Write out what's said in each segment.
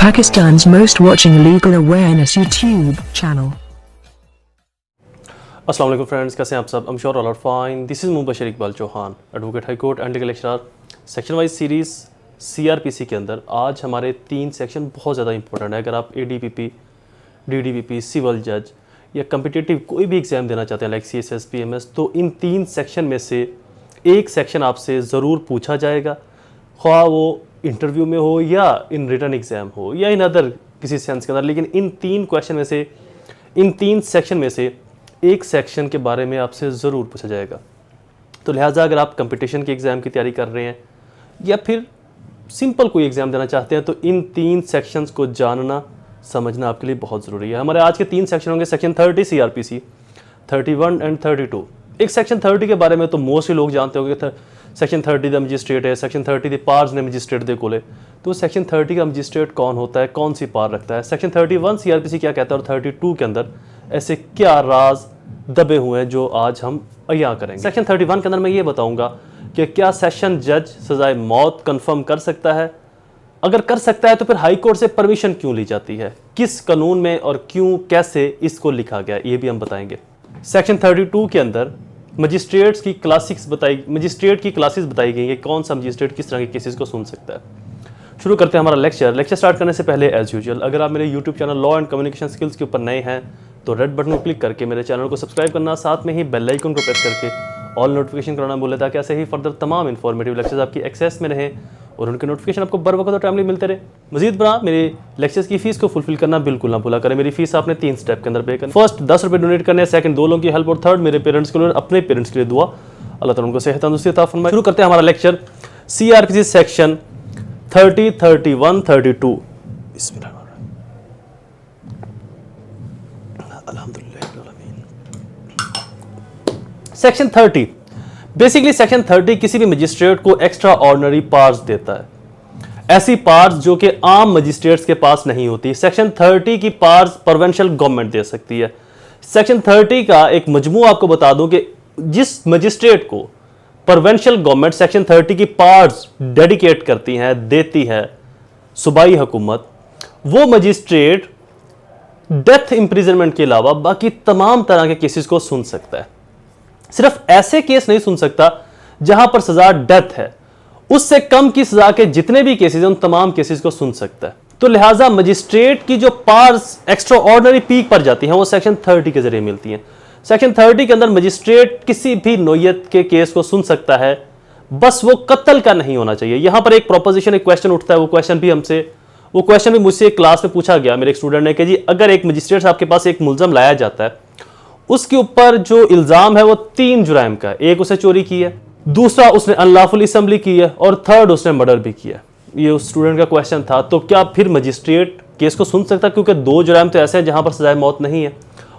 Pakistan's most watching legal awareness YouTube channel. अस्सलाम वालेकुम friends, कैसे हैं आप सब? I'm sure all are fine. This is Mubashar Iqbal Chauhan, advocate high court and legal lecturer. Section wise series CRPC के अंदर आज हमारे 3 सेक्शन बहुत ज़्यादा इंपॉर्टेंट है। अगर आप ADPP, DDPP, सिविल जज या कम्पिटिटिव कोई भी एग्ज़ाम देना चाहते हैं लाइक CSS, PMS, तो इन 3 सेक्शन में से एक सेक्शन आपसे ज़रूर पूछा जाएगा, ख्वाह वो इंटरव्यू में हो या इन रिटन एग्ज़ाम हो या इन अदर किसी सेंस के अंदर। लेकिन इन 3 क्वेश्चन में से, इन 3 सेक्शन में से एक सेक्शन के बारे में आपसे ज़रूर पूछा जाएगा। तो लिहाजा अगर आप कंपटीशन के एग्ज़ाम की तैयारी कर रहे हैं या फिर सिंपल कोई एग्ज़ाम देना चाहते हैं तो इन 3 सेक्शंस को जानना समझना आपके लिए बहुत ज़रूरी है। हमारे आज के 3 सेक्शन होंगे सेक्शन 30 CRPC, 31 एंड 32। एक सेक्शन 30 के बारे में तो मोस्टली लोग जानते होंगे, सेक्शन 30 द मजिस्ट्रेट है, सेक्शन 30 द पार्स ने मजिस्ट्रेट दे कोले। तो सेक्शन 30 का मजिस्ट्रेट कौन होता है, कौन सी पार रखता है, सेक्शन 31 CRPC क्या कहता है और 32 के अंदर ऐसे क्या राज दबे हुए हैं जो आज हम अय्या करेंगे। सेक्शन 31 के अंदर मैं ये बताऊंगा कि क्या सेशन जज सजाए मौत कंफर्म कर सकता है, अगर कर सकता है तो फिर हाई कोर्ट से परमिशन क्यों ली जाती है, किस कानून में और क्यों कैसे इसको लिखा गया, ये भी हम बताएंगे। सेक्शन 32 के अंदर मजिस्ट्रेट की क्लासेस बताई गई है, कौन सा मजिस्ट्रेट किस तरह के केसेस को सुन सकता है। शुरू करते हैं हमारा लेक्चर स्टार्ट करने से पहले एज यूजुअल अगर आप मेरे YouTube channel law and communication skills के ऊपर नए हैं तो रेड बटन को क्लिक करके मेरे चैनल को सब्सक्राइब करना, साथ में ही बेल आइकन को प्रेस करके ऑल नोटिफिकेशन कराना बोले ताकि ऐसे ही फर्दर तमाम इंफॉर्मेटिव लेक्चर्स आपकी एक्सेस में रहें और उनके नोटिफिकेशन आपको बर वक्त और टाइमली मिलते रहे। मजीद बना मेरे लेक्चर्स की फीस को फुलफिल करना बिल्कुल ना भूला करें। मेरी फीस आपने 3 स्टेप के अंदर पे करनी। फर्स्ट 10 रुपये डोनेट करने, सेकंड 2 लोगों की हेल्प और थर्ड मेरे पेरेंट्स के लिए, अपने पेरेंट्स के लिए दुआ। अल्लाह ताला उनको सेहत तंदुरुस्ती अता फरमाए। शुरू करते हैं हमारा lecture CRPC section 30, 31, 32। Section 30 basically section 30 किसी भी मजिस्ट्रेट को एक्स्ट्रा ऑर्डिनरी पावर्स देता है, ऐसी पावर्स जो कि आम मजिस्ट्रेट्स के पास नहीं होती। सेक्शन 30 की पावर्स प्रोविंशियल गवर्नमेंट दे सकती है। सेक्शन 30 का एक मजमू आपको बता दूं कि जिस मजिस्ट्रेट को प्रोविंशियल गवर्नमेंट सेक्शन 30 की पावर्स डेडिकेट करती है, देती है सूबाई हुकूमत, वो मजिस्ट्रेट डेथ इंप्रिजनमेंट के अलावा बाकी तमाम तरह के केसेस को सुन सकता है। सिर्फ ऐसे केस नहीं सुन सकता जहां पर सजा डेथ है, उससे कम की सजा के जितने भी केसेस हैं उन तमाम केसेस को सुन सकता है। तो लिहाजा मजिस्ट्रेट की जो पावर्स एक्स्ट्रा ऑर्डिनरी पीक पर जाती हैं वो सेक्शन 30 के जरिए मिलती हैं। सेक्शन 30 के अंदर मजिस्ट्रेट किसी भी नोयत के केस को सुन सकता है, बस वो कत्ल का नहीं होना चाहिए। यहां पर एक प्रोपोजिशन, एक क्वेश्चन उठता है, वो क्वेश्चन भी मुझसे क्लास में पूछा गया मेरे एक स्टूडेंट ने कि जी अगर एक मजिस्ट्रेट आपके पास एक मुलजम लाया जाता है, उसके ऊपर जो इल्जाम है वो 3 जुराइम का है, एक उसे चोरी की है, दूसरा उसने अनलॉफुल असेंबली की है और थर्ड उसने मर्डर भी किया। ये उस स्टूडेंट का क्वेश्चन था। तो क्या फिर मजिस्ट्रेट केस को सुन सकता, क्योंकि 2 जुराइम तो ऐसे हैं जहां पर सजाए मौत नहीं है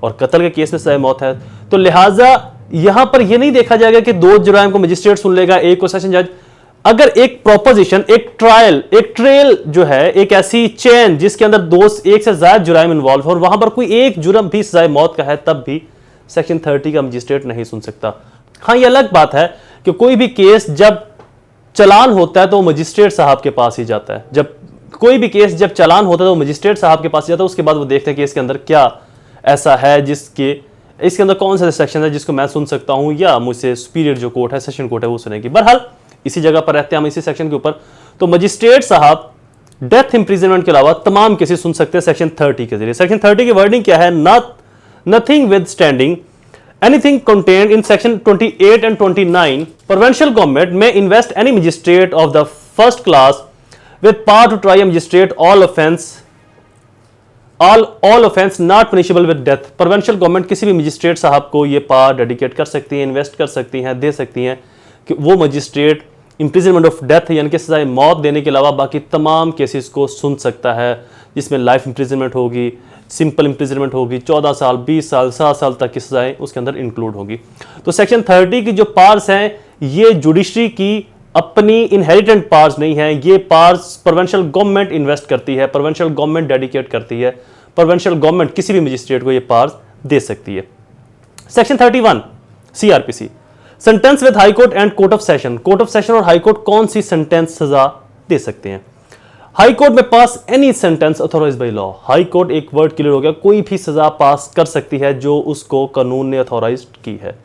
और कत्ल के केस में सजाए मौत है। तो लिहाजा यहां पर यह नहीं देखा जाएगा कि 2 जुराइम को मजिस्ट्रेट सुन लेगा, एक को सेशन जज। अगर एक प्रोपोजिशन, एक ट्रेल जो है, एक ऐसी चेन जिसके अंदर एक से ज्यादा जुराइम इन्वॉल्व हो और वहां पर कोई एक जुर्म भी सजाए मौत का है, तब भी सेक्शन 30 का मजिस्ट्रेट नहीं सुन सकता। हाँ, यह अलग बात है कि कोई भी केस जब चालान होता है तो मजिस्ट्रेट साहब के पास ही जाता है। जब कोई भी केस जब चालान होता है तो मजिस्ट्रेट साहब के पास ही जाता है। उसके बाद वो देखते हैं कि इसके अंदर क्या ऐसा है इसके अंदर कौन सा सेक्शन है जिसको मैं सुन सकता हूं या मुझसे सुपीरियर जो कोर्ट है, सेशन कोर्ट है, वो सुनेगी। बहरहाल इसी जगह पर रहते हैं हम, इसी सेक्शन के ऊपर। तो मजिस्ट्रेट साहब डेथ इंप्रिजनमेंट के अलावा तमाम केसेस सुन सकते हैं सेक्शन 30 के जरिए। सेक्शन 30 की वर्डिंग क्या है? Nothing withstanding anything contained in section 28 and 29, provincial government may invest any magistrate of the first class with power to try a magistrate all offense not punishable with death। provincial government किसी भी magistrate साहब को ये power dedicate कर सकती है, invest कर सकती हैं, दे सकती हैं कि वो मजिस्ट्रेट इंप्रिजनमेंट ऑफ डेथ यानी कि सजाए मौत देने के अलावा बाकी तमाम केसेस को सुन सकता है, जिसमें लाइफ इंप्रिजनमेंट होगी, सिंपल इंप्रिजनमेंट होगी, 14 साल, 20 साल, 7 साल तक की सजाएं उसके अंदर इंक्लूड होगी। तो सेक्शन 30 की जो पावर्स हैं ये जुडिशरी की अपनी इनहेरिटेंट पावर्स नहीं है, ये पावर्स प्रोविंशियल गवर्नमेंट इन्वेस्ट करती है, प्रोविंशियल गवर्नमेंट डेडिकेट करती है, प्रोविंशियल गवर्नमेंट किसी भी मजिस्ट्रेट को ये पावर्स दे सकती है। Section 31 CRPC, sentence with high court and court of session. Court of session और हाई कोर्ट कौन सी सेंटेंस सजा दे सकते हैं? हाई कोर्ट में pass any sentence authorised by law. High court एक वर्ड क्लियर हो गया, कोई भी सजा पास कर सकती है जो उसको कानून ने ऑथोराइज्ड की है।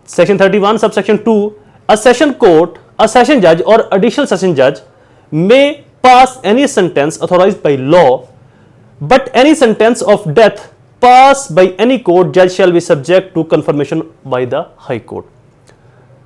Section 31 subsection 2, a session court, a session जज और एडिशनल सेशन जज में pass any sentence authorised by law, but any sentence of death pass by any court जज shall be subject to confirmation by the high court.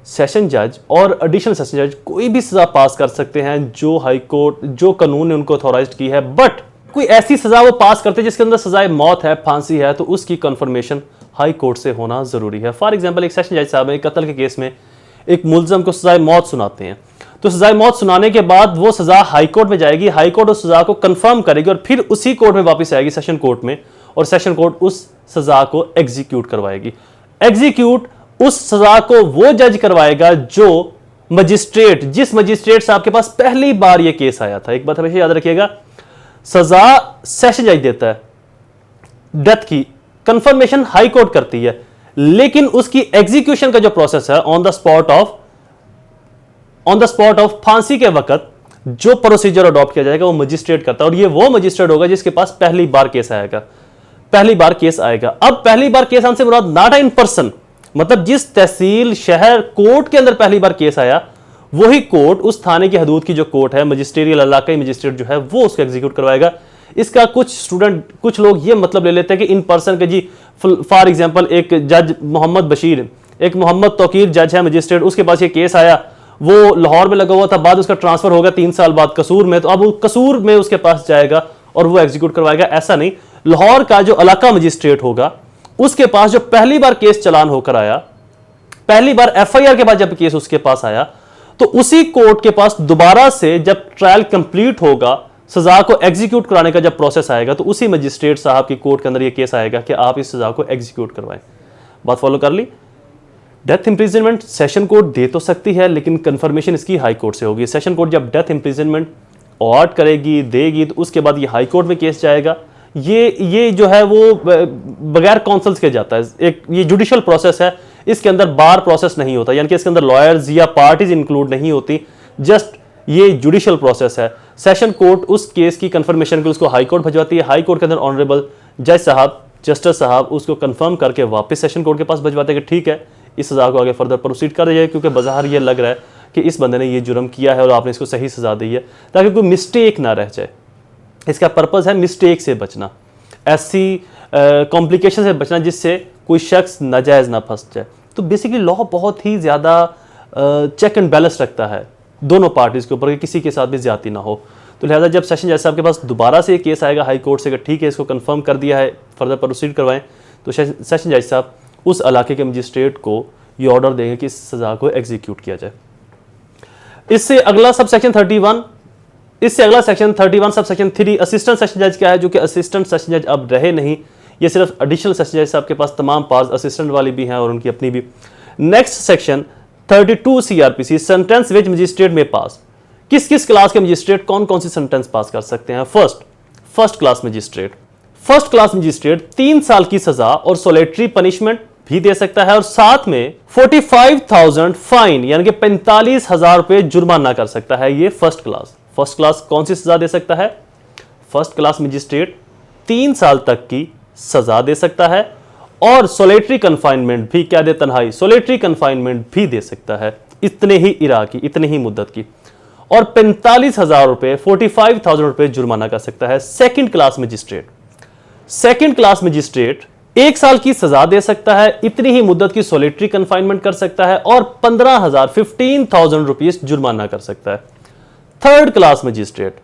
Session जज और additional session जज कोई भी सजा पास कर सकते हैं जो हाई कोर्ट, जो कानून ने उनको ऑथोराइज्ड की है, बट कोई ऐसी सजा वो पास करते हैं जिसके अंदर सजाए मौत है, फांसी है, तो उसकी कंफर्मेशन हाई कोर्ट से होना जरूरी है। फॉर एग्जांपल एक सेशन जज साहब एक कत्ल के केस में एक मुलजम को सजाए मौत सुनाते हैं, तो सजाए मौत सुनाने के बाद वो सजा हाई कोर्ट में जाएगी, हाई कोर्ट उस सजा को कंफर्म करेगी और फिर उसी कोर्ट में वापस आएगी सेशन कोर्ट में, और सेशन कोर्ट उस सजा को एग्जीक्यूट करवाएगी। एग्जीक्यूट उस सजा को वो जज करवाएगा जो मजिस्ट्रेट, जिस मजिस्ट्रेट साहब के पास पहली बार ये केस आया था। एक बात हमेशा याद रखिएगा, सजा सेशन जज देता है, डेथ की कंफर्मेशन हाई कोर्ट करती है, लेकिन उसकी एग्जीक्यूशन का जो प्रोसेस है ऑन द स्पॉट ऑफ फांसी के वक्त जो प्रोसीजर अडॉप्ट किया जाएगा वो मजिस्ट्रेट करता है, और ये वो मजिस्ट्रेट होगा जिसके पास पहली बार केस आएगा। पहली बार केस आएगा। अब पहली बार केस आने से मुराद नॉट इन पर्सन, मतलब जिस तहसील शहर कोर्ट के अंदर पहली बार केस आया वही कोर्ट उस थाने की हदूद की जो कोर्ट है, मजिस्ट्रियल इलाकाई मजिस्ट्रेट जो है वो उसको एग्जीक्यूट करवाएगा। इसका कुछ लोग ये मतलब ले लेते हैं कि इन पर्सन के जी, फॉर एग्जांपल एक जज मोहम्मद बशीर, एक मोहम्मद तौकीर जज है मजिस्ट्रेट, उसके पास ये केस आया, वो लाहौर में लगा हुआ था, बाद उसका ट्रांसफर होगा 3 साल बाद कसूर में, तो अब वो कसूर में उसके पास जाएगा और वो एग्जीक्यूट करवाएगा। ऐसा नहीं, लाहौर का जो इलाका मजिस्ट्रेट होगा उसके पास जो पहली बार केस चलान होकर आया, पहली बार एफआईआर के बाद जब केस उसके पास आया, तो उसी कोर्ट के पास दोबारा से जब ट्रायल कंप्लीट होगा, सजा को एग्जीक्यूट कराने का जब प्रोसेस आएगा, तो उसी मजिस्ट्रेट साहब की कोर्ट के अंदर यह केस आएगा कि आप इस सजा को एग्जीक्यूट करवाएं। बात फॉलो कर ली। डेथ इंप्रिजनमेंट सेशन कोर्ट दे तो सकती है, लेकिन कंफर्मेशन इसकी हाई कोर्ट से होगी। सेशन कोर्ट जब डेथ इंप्रिजनमेंट ऑर्डर करेगी, देगी, तो उसके बाद ये हाई कोर्ट में केस जाएगा। ये जो है वो बगैर काउंसल्स के जाता है, एक ये जुडिशियल प्रोसेस है, इसके अंदर बार प्रोसेस नहीं होता, यानी कि इसके अंदर लॉयर्स या पार्टीज इंक्लूड नहीं होती, जस्ट ये जुडिशियल प्रोसेस है। सेशन कोर्ट उस केस की कंफर्मेशन के लिए उसको हाई कोर्ट भिजवाती है, हाई कोर्ट के अंदर ऑनरेबल जज साहब, जस्टिस साहब उसको कंफर्म करके वापस सेशन कोर्ट के पास भिजवाते हैं कि ठीक है, इस सजा को आगे फर्दर प्रोसीड कर दिया जाए, क्योंकि बाजार ये लग रहा है कि इस बंदे ने ये जुर्म किया है और आपने इसको सही सजा दी है, ताकि कोई मिस्टेक ना रह जाए। इसका पर्पस है मिस्टेक से बचना, ऐसी कॉम्प्लिकेशन से बचना जिससे कोई शख्स नाजायज ना फंस जाए। तो बेसिकली लॉ बहुत ही ज़्यादा चेक एंड बैलेंस रखता है दोनों पार्टीज के ऊपर कि किसी के साथ भी ज्यादती ना हो। तो लिहाजा जब सेशन जज साहब के पास दोबारा से केस आएगा हाई कोर्ट से कि ठीक है इसको कंफर्म कर दिया है, फर्दर प्रोसीड करवाएं, तो सेशन जज साहब उस इलाके के मजिस्ट्रेट को ये ऑर्डर देंगे कि इस सजा को एग्जीक्यूट किया जाए। इससे अगला सब सेक्शन 31, इससे अगला section 31 sub section 3 assistant session जज क्या है, जो कि असिस्टेंट सेशन जज अब रहे नहीं, ये सिर्फ एडिशनल सेशन जज साहब के पास तमाम पावर्स असिस्टेंट वाली भी हैं और उनकी अपनी भी। Next section 32 CrPC sentence which magistrate में पास। किस किस क्लास के मजिस्ट्रेट कौन कौन सी सेंटेंस पास कर सकते हैं? First class magistrate. First class magistrate 3 साल की सजा और सोलेटरी पनिशमेंट भी दे सकता है और साथ में 45,000 फाइन यानी कि 45,000 रुपए जुर्माना कर सकता है। ये फर्स्ट क्लास कौन सी सजा दे सकता है? फर्स्ट क्लास मजिस्ट्रेट 3 साल तक की सजा दे सकता है और सोलेटरी कन्फाइनमेंट भी, क्या दे, तन्हाई, सोलेटरी कन्फाइनमेंट भी दे सकता है, इतने ही इरा की, इतनी ही मुद्दत की, और 45,000 रुपए 45,000 रुपए जुर्माना कर सकता है। सेकंड क्लास मजिस्ट्रेट 1 साल की सजा दे सकता है, इतनी ही मुद्दत की सोलेटरी कन्फाइनमेंट कर सकता है और 15,000 रुपीस जुर्माना कर सकता है। Third class magistrate,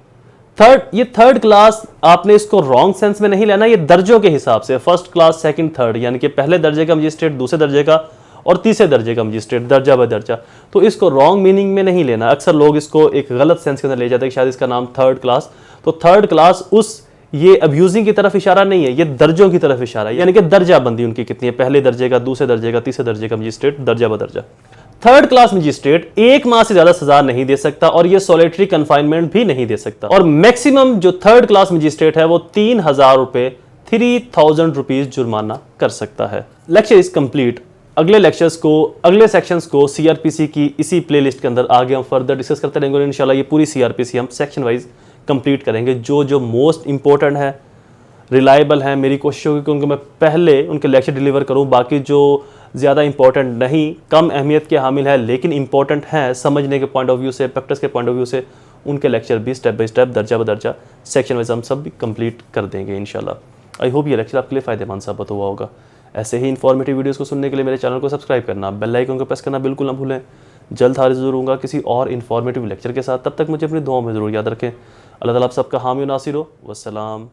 third class आपने इसको रॉन्ग सेंस में नहीं लेना, ये दर्जों के हिसाब से, फर्स्ट क्लास, सेकंड, थर्ड, यानी कि पहले दर्जे का मजिस्ट्रेट, दूसरे दर्जे का और तीसरे दर्जे का मजिस्ट्रेट, दर्जा ब दर्जा। तो इसको रॉन्ग मीनिंग में नहीं लेना। अक्सर लोग इसको एक गलत सेंस के अंदर ले जाते हैं कि शायद इसका नाम थर्ड क्लास, तो थर्ड क्लास उस ये अब्यूजिंग की तरफ इशारा नहीं है, ये दर्जों की तरफ इशारा है, यानी कि दर्जा बंदी उनकी कितनी है, पहले दर्जे का, दूसरे दर्जे का, तीसरे दर्जे का मजिस्ट्रेट, दर्जा ब दर्जा। थर्ड क्लास मजिस्ट्रेट 1 माह से ज्यादा सजा नहीं दे सकता और ये सोलेटरी कन्फाइनमेंट भी नहीं दे सकता, और मैक्सिमम जो थर्ड क्लास मजिस्ट्रेट है वो 3,000 रुपए 3,000 रुपीज जुर्माना कर सकता है। Lecture is complete. अगले सेक्शंस को सीआरपीसी की इसी प्लेलिस्ट के अंदर आगे हम फर्दर डिस्कस करते रहेंगे और इंशाल्लाह ये पूरी सीआरपीसी हम सेक्शन वाइज कंप्लीट करेंगे। जो जो मोस्ट इंपॉर्टेंट है, रिलायबल हैं, मेरी कोशिश होगी कि उनको मैं पहले उनके लेक्चर डिलीवर करूं। बाकी जो ज़्यादा इंपॉर्टेंट नहीं, कम अहमियत के हामिल है लेकिन इंपॉर्टेंट हैं समझने के पॉइंट ऑफ व्यू से, प्रैक्टिस के पॉइंट ऑफ व्यू से, उनके लेक्चर भी स्टेप बाय स्टेप, दर्जा ब दर्जा, सेक्शन वाइज हम सब भी कंप्लीट कर देंगे इंशाल्लाह। आई होप ये लेक्चर आपके लिए फ़ायदेमंद साबित हुआ होगा। ऐसे ही इन्फॉर्मेटिव वीडियोस को सुनने के लिए मेरे चैनल को सब्सक्राइब करना, बेल आइकन को प्रेस करना बिल्कुल ना भूलें। जल्द हाजिर ज़रूर होऊंगा किसी और इन्फॉर्मेटिव लेक्चर के साथ। तब तक मुझे अपनी दुआओं में ज़रूर याद रखें। अल्लाह ताला आप सबका हामी नासिर हो। वस्सलाम।